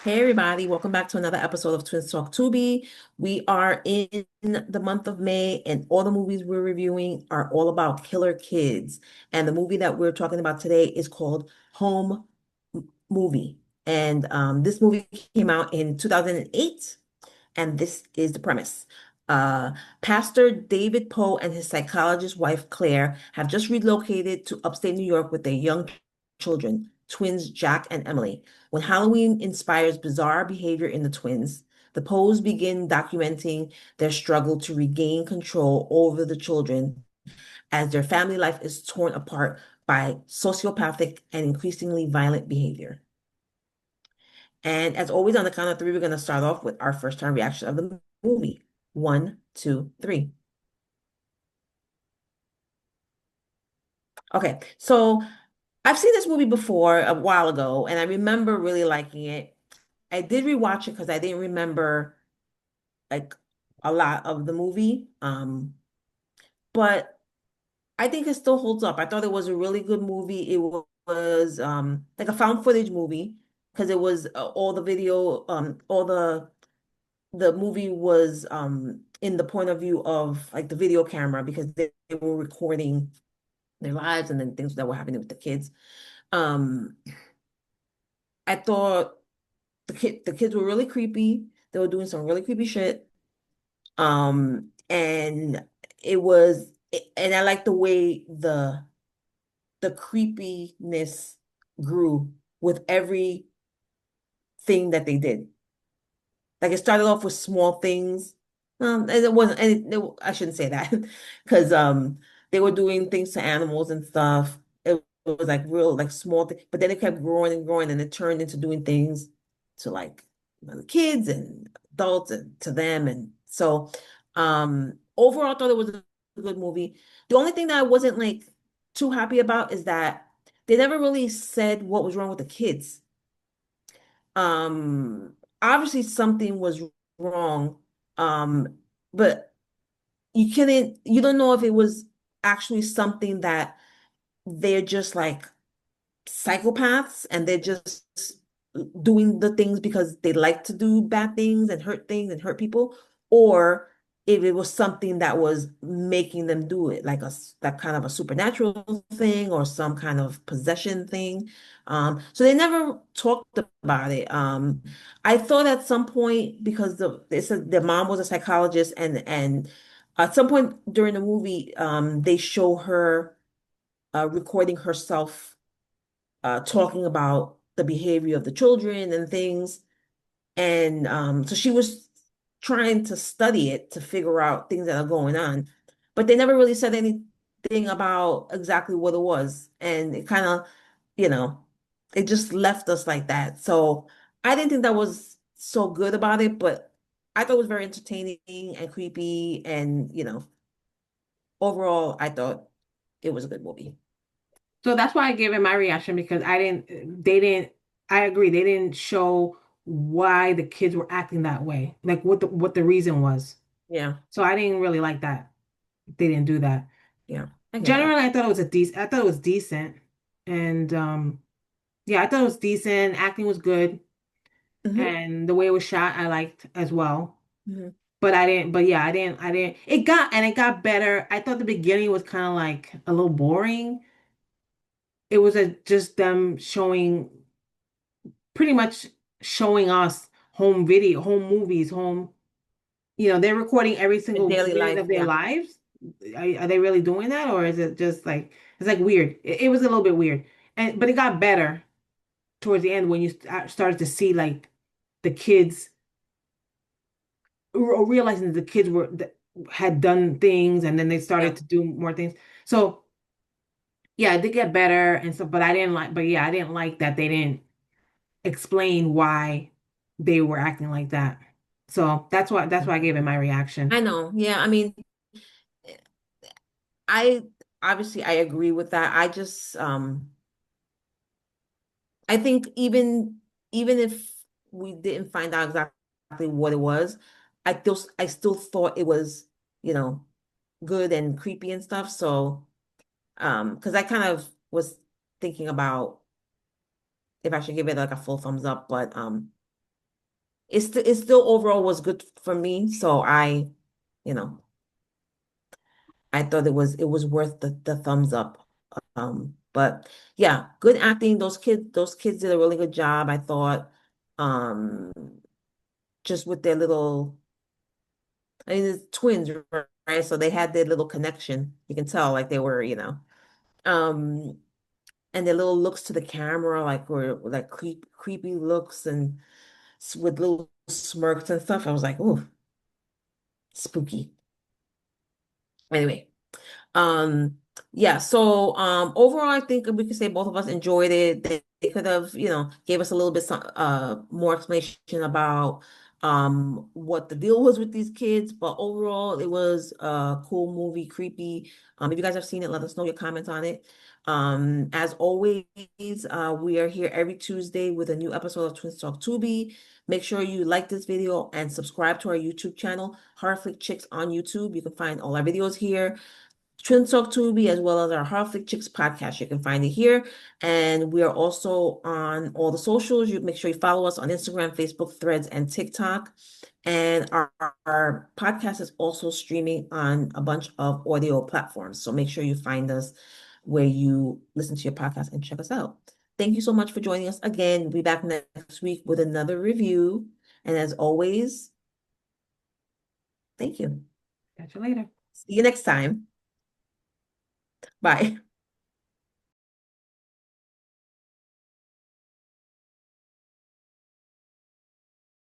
Hey everybody, welcome back to another episode of Twins Talk Tubi. We are in the month of May, and all the movies we're reviewing are all about killer kids. And the movie that we're talking about today is called Home Movie. And this movie came out in 2008, and this is the premise. Uh, Pastor David Poe and his psychologist wife Claire have just relocated to upstate New York with their young children, twins Jack and Emily. When Halloween inspires bizarre behavior in the twins, the Poes begin documenting their struggle to regain control over the children as their family life is torn apart by sociopathic and increasingly violent behavior. And as always, on the count of three, we're going to start off with our first time reaction of the movie. One, two, three. Okay, so I've seen this movie before a while ago, and I remember really liking it. I did rewatch it because I didn't remember like a lot of the movie. But I think it still holds up. I thought it was a really good movie. It was like a found footage movie because it was all the video, all the movie was in the point of view of like the video camera because they were recording their lives and then things that were happening with the kids. Um, I thought the kids were really creepy. They were doing some really creepy shit. And it was and I like the way the creepiness grew with everything that they did. Like it started off with small things. And it wasn't, I shouldn't say that because they were doing things to animals and stuff. It was like real like small thing, but then it kept growing and growing, and it turned into doing things to like the kids and adults and to them. And so overall, I thought it was a good movie. The only thing that I wasn't like too happy about is that they never really said what was wrong with the kids. Obviously something was wrong. Um, but you don't know if it was actually something that they're just like psychopaths and they're just doing the things because they like to do bad things and hurt people, or if it was something that was making them do it, like that kind of a supernatural thing or some kind of possession thing. So they never talked about it. I thought at some point because they said their mom was a psychologist and at some point during the movie, they show her recording herself talking about the behavior of the children and things. And so she was trying to study it to figure out things that are going on. But they never really said anything about exactly what it was. And it kind of, you know, it just left us like that. So I didn't think that was so good about it, but I thought it was very entertaining and creepy. And, overall, I thought it was a good movie. So that's why I gave it my reaction because I agree, they didn't show why the kids were acting that way, like what the reason was. Yeah, So I didn't really like that. They didn't do that. yeah, I get that. Generally, I thought it was decent. And yeah, I thought it was decent. Acting was good. Hmm. And the way it was shot, I liked as well. Hmm. But yeah, I didn't, it got better. I thought the beginning was kind of like a little boring. It was just them pretty much showing us home movies, they're recording every The single daily minute life, of their yeah. lives. Are they really doing that, or is it just like it's like weird? It was a little bit weird, but it got better towards the end when you started to see like the kids realizing that the kids had done things, and then they started Yeah. to do more things. So yeah, it did get better and stuff, but yeah, I didn't like that they didn't explain why they were acting like that. So that's why I gave it my reaction. I know. Yeah, I mean, I obviously I agree with that. I just I think even if we didn't find out exactly what it was, I still thought it was, you know, good and creepy and stuff. So because I kind of was thinking about if I should give it like a full thumbs up, but it still overall was good for me. So you know, I thought it was worth the thumbs up. But yeah, good acting. Those kids did a really good job, I thought. Um, just with their little, I mean, it's twins, right? So they had their little connection. You can tell, like they were, um, and their little looks to the camera, like were like creepy looks and with little smirks and stuff. I was like, ooh, spooky. Anyway. Um, yeah, so overall I think we could say both of us enjoyed it. They could have, gave us a little bit more explanation about what the deal was with these kids, but overall it was a cool movie, creepy. If you guys have seen it, let us know your comments on it. As always, we are here every Tuesday with a new episode of Twins Talk Tubi. Make sure you like this video and subscribe to our YouTube channel, Horror Flick Chicks on YouTube. You can find all our videos here. Twin Talk Tubi, as well as our Horror Flick Chicks podcast. You can find it here. And we are also on all the socials. You make sure you follow us on Instagram, Facebook, Threads, and TikTok. And our podcast is also streaming on a bunch of audio platforms. So make sure you find us where you listen to your podcast and check us out. Thank you so much for joining us again. We'll be back next week with another review. And as always, thank you. Catch you later. See you next time. Bye.